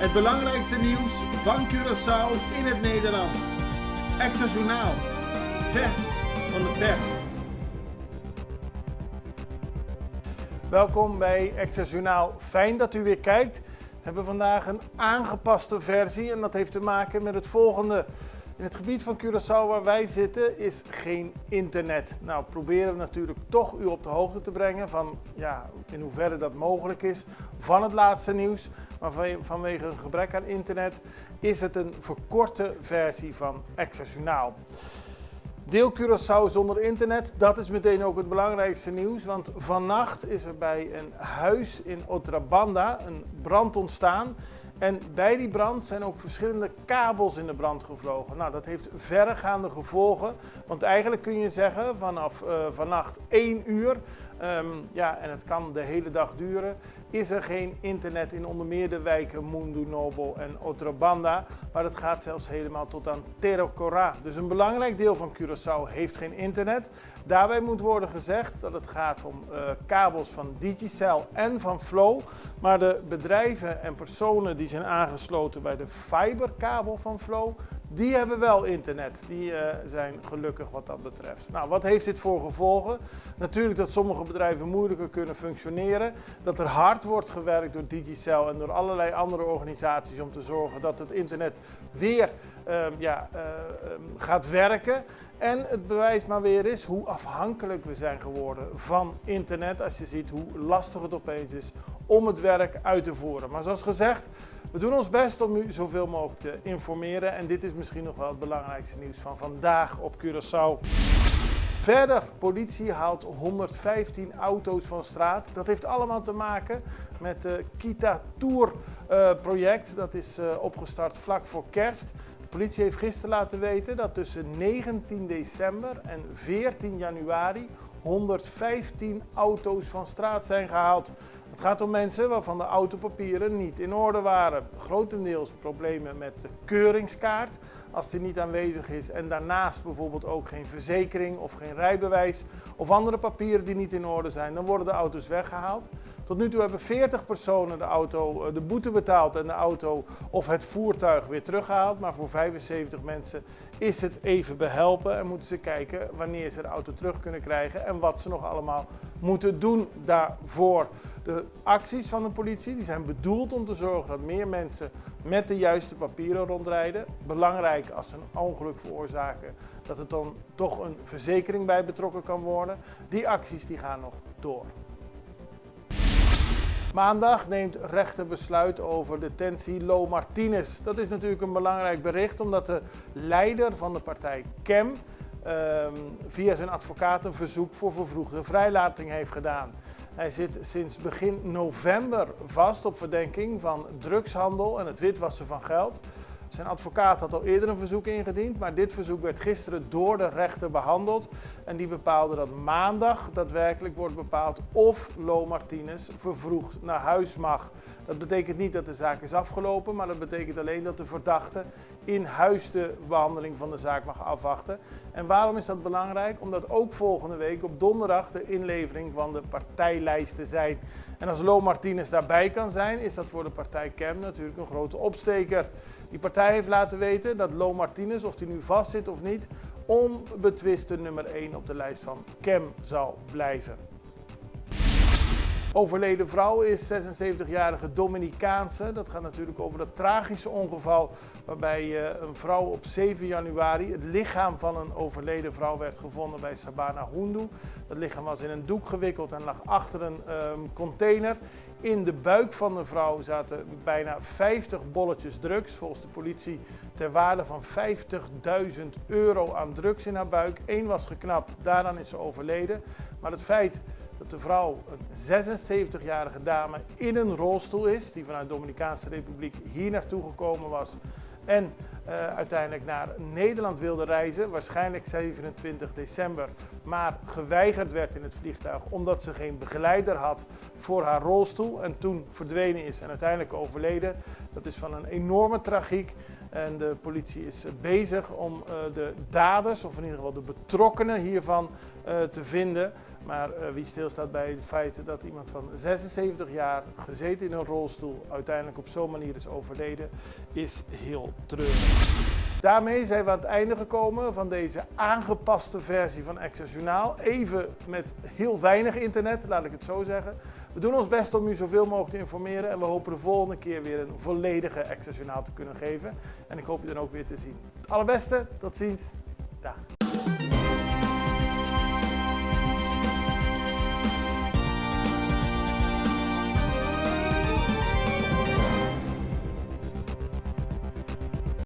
Het belangrijkste nieuws van Curaçao in het Nederlands. Extra Journaal, vers van de pers. Welkom bij Extra Journaal. Fijn dat u weer kijkt. We hebben vandaag een aangepaste versie en dat heeft te maken met het volgende. In het gebied van Curaçao waar wij zitten is geen internet. Nou, proberen we natuurlijk toch u op de hoogte te brengen van in hoeverre dat mogelijk is van het laatste nieuws. Maar vanwege een gebrek aan internet is het een verkorte versie van Extra Journaal. Deel Curaçao zonder internet, dat is meteen ook het belangrijkste nieuws. Want vannacht is er bij een huis in Otrabanda een brand ontstaan. En bij die brand zijn ook verschillende kabels in de brand gevlogen. Nou, dat heeft verregaande gevolgen. Want eigenlijk kun je zeggen vanaf vannacht 1 uur, en het kan de hele dag duren, is er geen internet in onder meer de wijken Mundu Nobo en Otrabanda. Maar het gaat zelfs helemaal tot aan Terocora. Dus een belangrijk deel van Curaçao heeft geen internet. Daarbij moet worden gezegd dat het gaat om kabels van Digicel en van Flow. Maar de bedrijven en personen die zijn aangesloten bij de fiberkabel van Flow, die hebben wel internet. Die zijn gelukkig wat dat betreft. Nou, wat heeft dit voor gevolgen? Natuurlijk dat sommige bedrijven moeilijker kunnen functioneren. Dat er hard wordt gewerkt door Digicel en door allerlei andere organisaties om te zorgen dat het internet weer gaat werken. En het bewijs maar weer is hoe afhankelijk we zijn geworden van internet. Als je ziet hoe lastig het opeens is om het werk uit te voeren. Maar zoals gezegd, we doen ons best om u zoveel mogelijk te informeren. En dit is misschien nog wel het belangrijkste nieuws van vandaag op Curaçao. Verder, politie haalt 115 auto's van straat. Dat heeft allemaal te maken met het Kita Tour project. Dat is opgestart vlak voor kerst. De politie heeft gisteren laten weten dat tussen 19 december en 14 januari 115 auto's van straat zijn gehaald. Het gaat om mensen waarvan de autopapieren niet in orde waren. Grotendeels problemen met de keuringskaart, als die niet aanwezig is. En daarnaast bijvoorbeeld ook geen verzekering of geen rijbewijs of andere papieren die niet in orde zijn. Dan worden de auto's weggehaald. Tot nu toe hebben 40 personen de boete betaald en de auto of het voertuig weer teruggehaald. Maar voor 75 mensen is het even behelpen en moeten ze kijken wanneer ze de auto terug kunnen krijgen en wat ze nog allemaal moeten doen daarvoor. De acties van de politie die zijn bedoeld om te zorgen dat meer mensen met de juiste papieren rondrijden. Belangrijk als ze een ongeluk veroorzaken, dat er dan toch een verzekering bij betrokken kan worden. Die acties die gaan nog door. Maandag neemt rechter besluit over detentie Lo Martinez. Dat is natuurlijk een belangrijk bericht omdat de leider van de partij CEM via zijn advocaat een verzoek voor vervroegde vrijlating heeft gedaan. Hij zit sinds begin november vast op verdenking van drugshandel en het witwassen van geld. Zijn advocaat had al eerder een verzoek ingediend, maar dit verzoek werd gisteren door de rechter behandeld. En die bepaalde dat maandag daadwerkelijk wordt bepaald of Lo Martinez vervroegd naar huis mag. Dat betekent niet dat de zaak is afgelopen, maar dat betekent alleen dat de verdachte in huis de behandeling van de zaak mag afwachten. En waarom is dat belangrijk? Omdat ook volgende week op donderdag de inlevering van de partijlijsten zijn. En als Lo Martinez daarbij kan zijn, is dat voor de partij CEM natuurlijk een grote opsteker. Die partij heeft laten weten dat Lo Martinez, of die nu vastzit of niet, onbetwiste nummer 1 op de lijst van CEM zal blijven. Overleden vrouw is 76-jarige Dominicaanse. Dat gaat natuurlijk over dat tragische ongeval waarbij een vrouw op 7 januari het lichaam van een overleden vrouw werd gevonden bij Sabana Hundu. Dat lichaam was in een doek gewikkeld en lag achter een container. In de buik van de vrouw zaten bijna 50 bolletjes drugs, volgens de politie ter waarde van €50.000 aan drugs in haar buik. 1 was geknapt, daaraan is ze overleden. Maar het feit dat de vrouw, een 76-jarige dame, in een rolstoel is, die vanuit de Dominicaanse Republiek hier naartoe gekomen was en uiteindelijk naar Nederland wilde reizen, waarschijnlijk 27 december, maar geweigerd werd in het vliegtuig omdat ze geen begeleider had voor haar rolstoel en toen verdwenen is en uiteindelijk overleden. Dat is van een enorme tragiek En de politie is bezig om de daders, of in ieder geval de betrokkenen hiervan, te vinden. Maar wie stilstaat bij het feit dat iemand van 76 jaar, gezeten in een rolstoel, uiteindelijk op zo'n manier is overleden, is heel treurig. Daarmee zijn we aan het einde gekomen van deze aangepaste versie van Extra Journaal. Even met heel weinig internet, laat ik het zo zeggen. We doen ons best om u zoveel mogelijk te informeren en we hopen de volgende keer weer een volledige Extra Journaal te kunnen geven. En ik hoop u dan ook weer te zien. Het allerbeste, tot ziens. Dag.